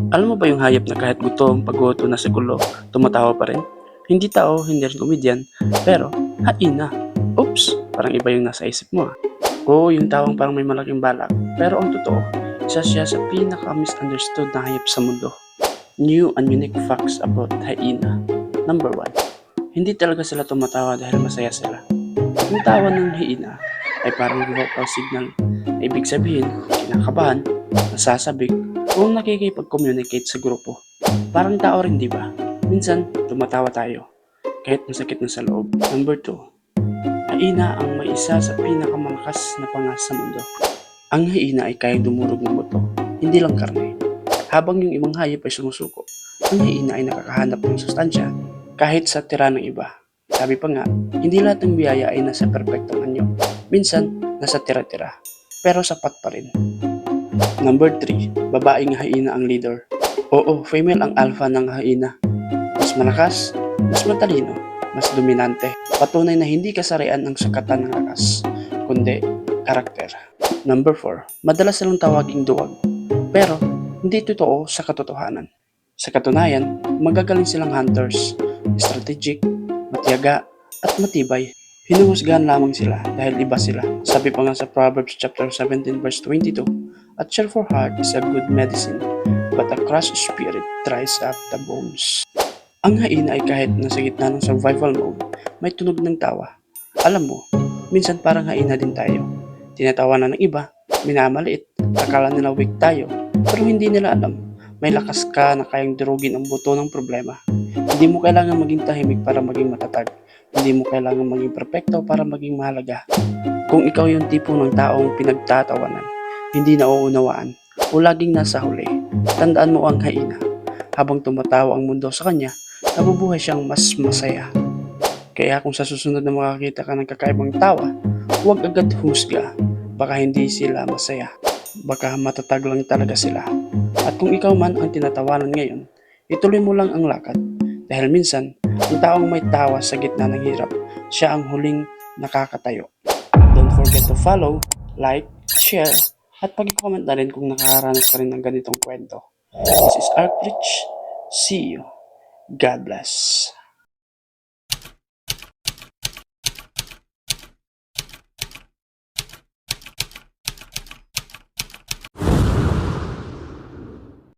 Alam mo ba yung hayop na kahit gutom, pagod o nasa gulo, tumatawa pa rin? Hindi tao, hindi rin komedyan, pero haina. Oops, parang iba yung nasa isip mo ah. Oo, yung tawang parang may malaking balak, pero ang totoo, isa siya sa pinaka-misunderstood na hayop sa mundo. New and unique facts about hyena. Number 1, hindi talaga sila tumatawa dahil masaya sila. Yung tawa ng hyena ay parang vocal signal na ibig sabihin, kinakabahan, nasasabik, o nakikipag-communicate sa grupo. Parang tao rin, di ba? Minsan, tumatawa tayo, kahit masakit na sa loob. Number 2, hyena ang may isa sa pinakamalakas na pangas sa mundo. Ang hyena ay kayang dumurog ng buto, hindi lang karne. Habang yung ibang hayop ay sumusuko, ang hyena ay nakakahanap ng sustansya kahit sa tira ng iba. Sabi pa nga, hindi lahat ng biyaya ay nasa perpektong anyo. Minsan, nasa tira-tira. Pero sapat pa rin. Number 3, babaeng hyena ang leader. Oo, female ang alpha ng hyena. Mas malakas, mas matalino, mas dominante. Patunay na hindi kasarian ang sukatan ng lakas, kundi karakter. Number 4, madalas silang tawaging duwag. Pero, hindi totoo sa katotohanan. Sa katunayan, magagaling silang hunters, strategic, matiyaga, at matibay. Hinuhusgahan lamang sila dahil iba sila. Sabi pa nga sa Proverbs chapter 17 verse 22, "A cheerful heart is a good medicine, but a crushed spirit dries up the bones." Ang hyena ay kahit nasa gitna ng survival mode, may tunog ng tawa. Alam mo, minsan parang hyena din tayo. Tinatawanan ng iba, minamaliit, akala nila weak tayo, pero hindi nila alam. May lakas ka na kayang durugin ang buto ng problema. Hindi mo kailangan maging tahimik para maging matatag. Hindi mo kailangan maging perpekto para maging mahalaga. Kung ikaw yung tipo ng taong pinagtatawanan, hindi nauunawaan, o laging nasa huli, tandaan mo ang hyena. Habang tumatawa ang mundo sa kanya, nabubuhay siyang mas masaya. Kaya kung sa susunod na makakita ka ng kakaibang tawa, huwag agad husga. Baka hindi sila masaya. Baka matatag lang talaga sila. At kung ikaw man ang tinatawanan ngayon, ituloy mo lang ang lakad. Dahil minsan, ang taong may tawa sa gitna ng hirap, siya ang huling nakakatayo. Don't forget to follow, like, share, at pag-comment na rin kung nakakaranas ka rin ng ganitong kwento. This is Arkrich. See you. God bless.